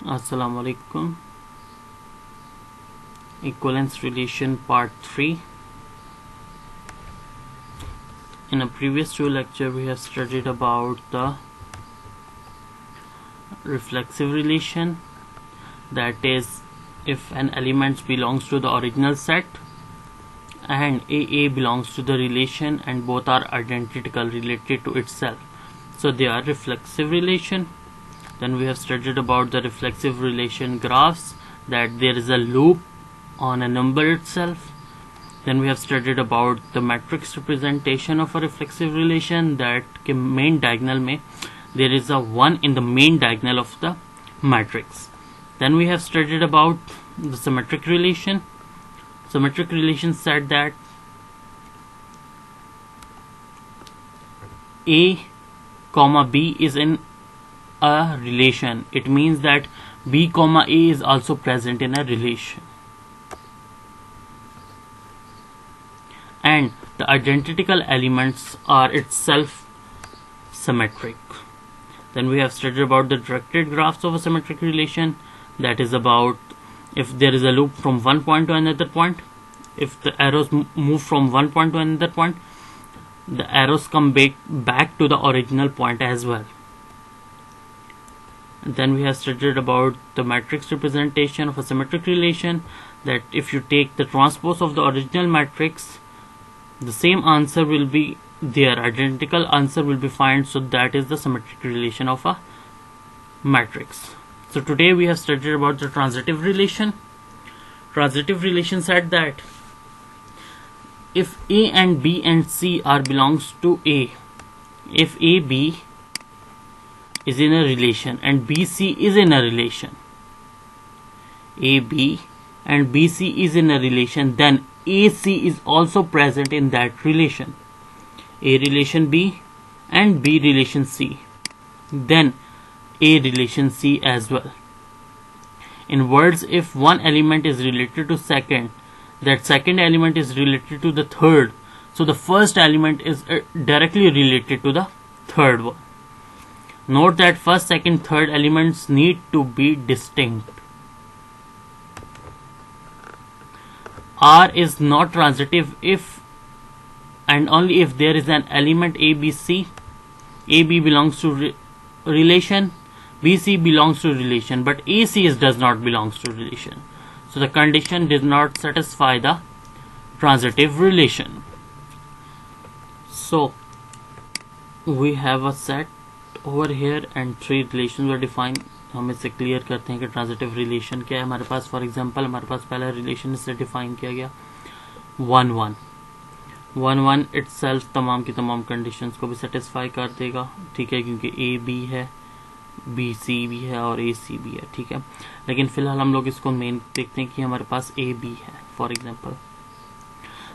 Assalamu alaikum. Equivalence relation part 3. In a previous two lecture we have studied about the reflexive relation, that is, if an element belongs to the original set and AA belongs to the relation and both are identical related to itself, so they are reflexive relation. Then we have studied about the reflexive relation graphs, that there is a loop on a number itself. Then we have studied about the matrix representation of a reflexive relation, that के main diagonal में there is a 1 in the main diagonal of the matrix. Then we have studied about the symmetric relation. Symmetric relation said that A comma B is in a relation. It means that B comma A is also present in a relation, and the identical elements are itself symmetric. Then we have studied about the directed graphs of a symmetric relation, that is about if there is a loop from one point to another point, if the arrows move from one point to another point, the arrows come back to the original point as well. And then we have studied about the matrix representation of a symmetric relation, that if you take the transpose of the original matrix, the same answer will be there, identical answer will be found, so that is the symmetric relation of a matrix. So today we have studied about the transitive relation. Transitive relation said that if A and B and C are belongs to A, if A B is in a relation and BC is in a relation, AB and BC is in a relation, then AC is also present in that relation, A relation B and B relation C, then A relation C as well. In words, if one element is related to second, that second element is related to the third, so the first element is directly related to the third one. Note that first, second, third elements need to be distinct. R is not transitive if and only if there is an element ABC. AB belongs to relation, BC belongs to relation, but AC does not belongs to relation. So the condition did not satisfy the transitive relation. So we have a set over here and three relations were defined. हम इससे clear करते हैं कि transitive relation क्या है हमारे पास. For example हमारे पास पहला रिलेशन इससे डिफाइन किया गया 1-1 इटसेल्फ तमाम की तमाम कंडीशंस को भी सेटिस्फाई कर देगा, ठीक है, क्योंकि ए बी है, बी सी भी है और ए सी भी है, ठीक है. लेकिन फिलहाल हम लोग इसको मेन देखते हैं कि हमारे पास ए बी है. फॉर एग्जांपल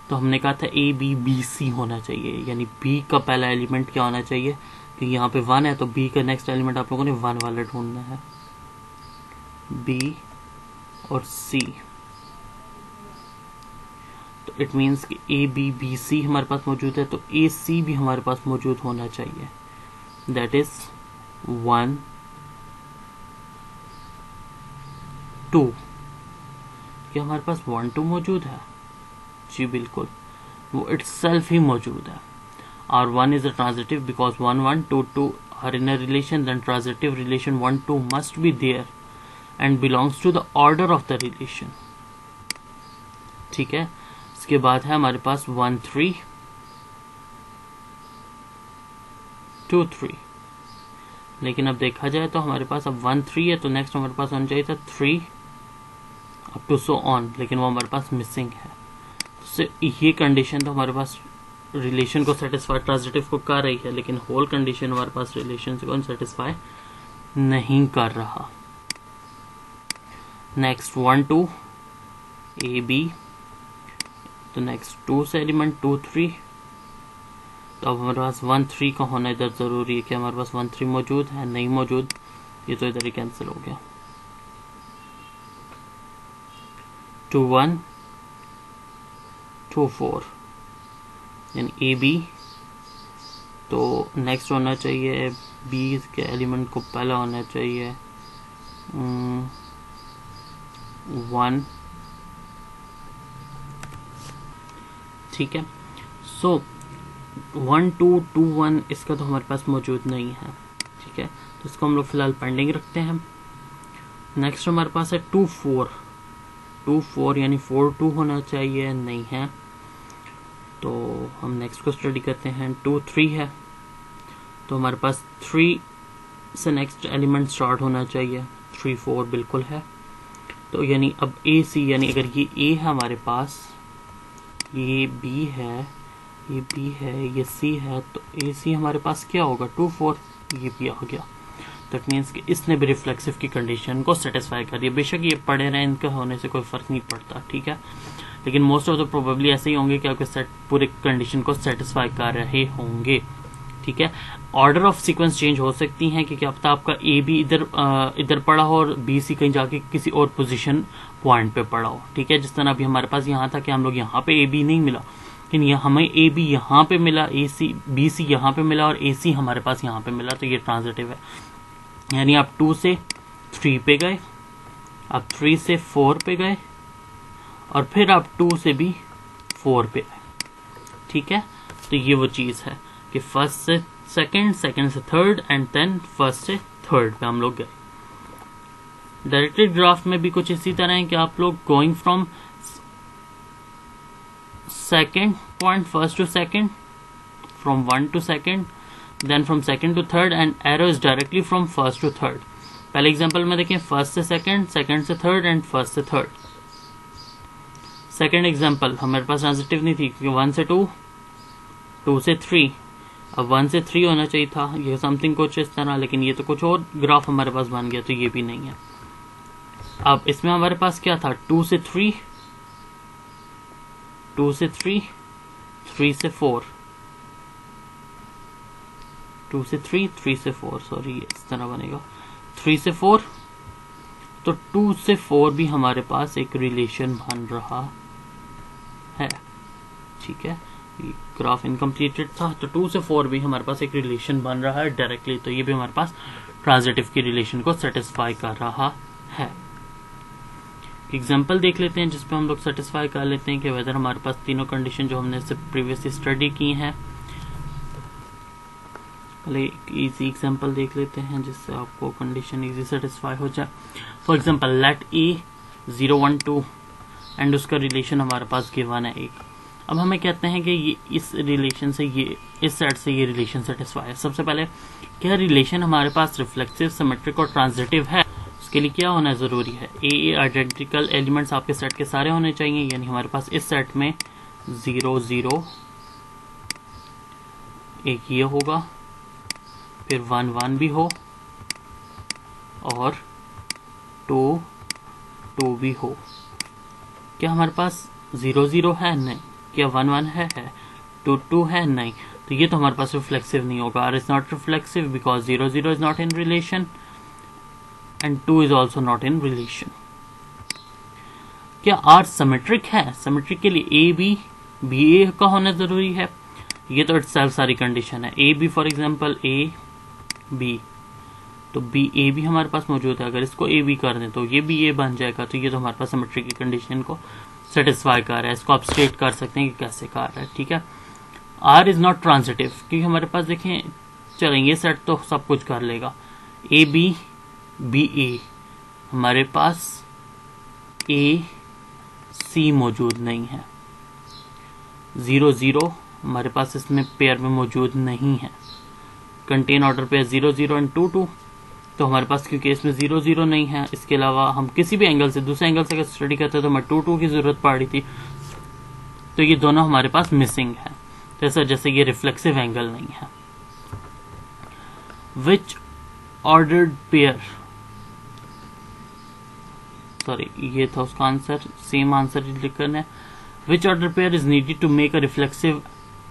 तो हमने कहा था ए बी बी सी होना चाहिए, यानी बी का पहला एलिमेंट क्या होना चाहिए कि यहाँ पे 1 है तो बी का नेक्स्ट एलिमेंट आप लोगों ने 1 वाला ढूंढना है, बी और सी. तो इट मीन्स कि ए बी बी सी हमारे पास मौजूद है, तो ए सी भी हमारे पास मौजूद होना चाहिए. That is 1 2. क्या हमारे पास 1 2 मौजूद है? जी बिल्कुल, वो इटसेल्फ ही मौजूद है. और 1 is a transitive because 1 1 2 2 are in a relation, then transitive relation 1 2 must be there and belongs to the order of the relation, ठीक है. इसके बाद है हमारे पास 1 3 2 3. लेकिन अब देखा जाए तो हमारे पास अब 1 3 है, तो नेक्स्ट हमारे पास होना चाहिए था 3 अप टू सो ऑन, लेकिन वो हमारे पास मिसिंग है. तो ये कंडीशन तो हमारे पास रिलेशन को सेटिस्फाई ट्रांजिटिव को कर रही है, लेकिन होल कंडीशन हमारे पास रिलेशन को सेटिस्फाई नहीं कर रहा. नेक्स्ट 1 2 ए बी, तो नेक्स्ट 2 से एलिमेंट 2 3. तो अब हमारे पास 1 3 का होना इधर जरूरी है कि हमारे पास 1 3 मौजूद है, नहीं मौजूद, ये तो इधर ही कैंसिल हो गया. 2 1 2 4 यानी ए बी, तो नेक्स्ट होना चाहिए बी के एलिमेंट को पहला होना चाहिए 1, ठीक है। सो 1 2 2 1 इसका तो हमारे पास मौजूद नहीं है, ठीक है, तो इसको हम लोग फिलहाल पेंडिंग रखते हैं। नेक्स्ट हमारे पास है 2 4, 2 4 यानी 4 2 होना चाहिए, नहीं है, तो हम नेक्स्ट को स्टडी करते हैं। 2 3 है, तो हमारे पास 3 से नेक्स्ट एलिमेंट स्टार्ट होना चाहिए, 3 4 बिल्कुल है। तो यानी अब ए सी, यानी अगर ये ए है हमारे पास, ये बी है, ये बी है, ये सी है, तो ए सी हमारे पास क्या होगा, 2 4, ये भी आ गया। दैट मीन्स कि इसने भी रिफ्लेक्सिव की कंडीशन को सेटिस्फाई कर दिया। बेशक ये पढ़े रहे, इनका होने से कोई फर्क नहीं पड़ता, ठीक है, लेकिन मोस्ट ऑफ द प्रोबेबली ऐसे ही होंगे कि आपके सेट पूरे कंडीशन को सेटिस्फाई कर रहे होंगे, ठीक है। ऑर्डर ऑफ सीक्वेंस चेंज हो सकती हैं कि क्या पता आपका ए भी इधर पड़ा हो और बी सी कहीं जाके किसी और पोजीशन पॉइंट पे पड़ा हो, ठीक है। जिस तरह अभी हमारे पास यहाँ था कि हम लोग यहाँ पे ए बी नहीं मिला, लेकिन हमें ए बी यहाँ पे मिला, ए सी बी सी यहाँ पे मिला और ए सी हमारे पास यहाँ पे मिला, तो ये ट्रांजिटिव है। यानी आप 2 से 3 पे गए, आप 3 से 4 पे गए और फिर आप 2 से भी 4 पे गए, ठीक है। तो ये वो चीज है कि फर्स्ट से सेकंड, सेकंड से थर्ड एंड देन फर्स्ट से थर्ड पे हम लोग गए। डायरेक्टेड ग्राफ में भी कुछ इसी तरह है कि आप लोग going from second point first to second, from 1 to 2nd, then from second to third and arrow is directly from first to third. पहले एग्जांपल में देखें फर्स्ट से सेकंड, सेकंड से थर्ड एंड फर्स्ट से थर्ड। सेकंड एग्जांपल हमारे पास transitive नहीं थी क्योंकि 1 से 2, 2 से 3, अब 1 से 3 होना चाहिए था, ये समथिंग कुछ इस तरह, लेकिन ये तो कुछ और ग्राफ हमारे पास बन गया, तो ये भी नहीं है। अब इसमें हमारे पास क्या था, 2 से 3, 2 से 3, 3 से 4, 2 से 3, 3 से 4, सॉरी ये इस तरह बनेगा, 3 से 4, तो 2 से 4 भी हमारे पास एक रिलेशन बन रहा है, ठीक है। ग्राफ इनकम्प्लीटेड था, तो 2 से 4 भी हमारे पास एक रिलेशन बन रहा है डायरेक्टली, तो ये भी हमारे पास ट्रांजिटिव की रिलेशन को सेटिस्फाई कर रहा है। एग्जांपल देख लेते हैं जिसपे हम लोग सेटिस्फाई कर लेते हैं कि वेदर हमारे पास तीनों कंडीशन जो हमने इससे प्रीवियसली स्टडी की हैं। पहले एक इजी एग्जांपल देख लेते हैं जिससे आपको कंडीशन इजी सेटिस्फाई हो जाए। For example let A 0 1 2 and उसका रिलेशन हमारे पास गिवन है एक। अब हमें कहते हैं कि ये इस रिलेशन से, ये इस सेट से ये रिलेशन सेटिस्फाई है। सबसे पहले क्या रिलेशन हमारे पास रिफ्लेक्सिव, सिमेट्रिक और ट्रांजिटिव है, उसके लिए क्या होना जरूरी है, ए आइडेंटिकल एलिमेंट्स आपके सेट के सारे होने चाहिए। यानी हमारे पास इस सेट में 0 0 एक ये होगा, फिर 1 1 भी हो और 2 2 भी हो। क्या हमारे पास 0 0 है, नहीं। क्या 1 1 है 2 2 है, नहीं। तो ये तो हमारे पास रिफ्लेक्सिव नहीं होगा, R is not reflexive because 0 0 is not in relation and 2 is also not in relation. क्या आर सिमेट्रिक है, सिमेट्रिक के लिए ए बी बी ए का होना जरूरी है, ये तो इटसेल्फ सारी कंडीशन है। A B for example A B, तो बी ए भी हमारे पास मौजूद है, अगर इसको ए बी कर दें तो ये भी ए बन जाएगा, तो ये तो हमारे पास सिमेट्रिक की कंडीशन को सेटिस्फाई कर रहा है। इसको आप स्टेट कर सकते हैं कि कैसे कर रहा है, ठीक है। आर इज नॉट ट्रांजिटिव क्योंकि हमारे पास देखें, चलें ये सेट तो सब कुछ कर लेगा, ए बी बी ए, हमारे पास ए सी मौजूद नहीं है, 0 0 हमारे पास इसमें पेयर में मौजूद नहीं है। कंटेन ऑर्डर पेयर 0 0 एंड 2 2, तो हमारे पास क्योंकि इसमें 0 0 नहीं है, इसके अलावा हम किसी भी एंगल से, दूसरे एंगल से अगर स्टडी करते तो हमें 2 2 की जरूरत पड़ रही थी, तो ये दोनों हमारे पास मिसिंग है, जैसे ये रिफ्लेक्सिव एंगल नहीं है। विच ऑर्डर्ड पेयर, सॉरी ये था उसका आंसर, सेम आंसर लिख करना है। Which order pair is needed to make a reflexive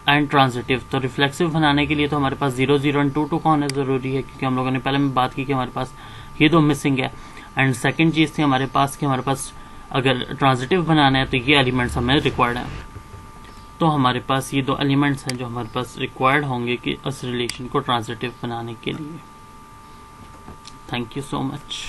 and transitive, तो रिफ्लेक्सिव बनाने के लिए तो हमारे पास 0 0 एंड 2 2 का होना जरूरी है, क्योंकि हम लोगों ने पहले में बात की कि हमारे पास ये दो मिसिंग है। एंड सेकंड चीज थी हमारे पास कि हमारे पास अगर ट्रांजिटिव बनाना है तो ये एलिमेंट्स हमें रिक्वायर्ड है, तो हमारे पास ये दो एलिमेंट्स हैं जो हमारे पास रिक्वायर्ड होंगे कि इस रिलेशन को ट्रांजिटिव बनाने के लिए। Thank you so much.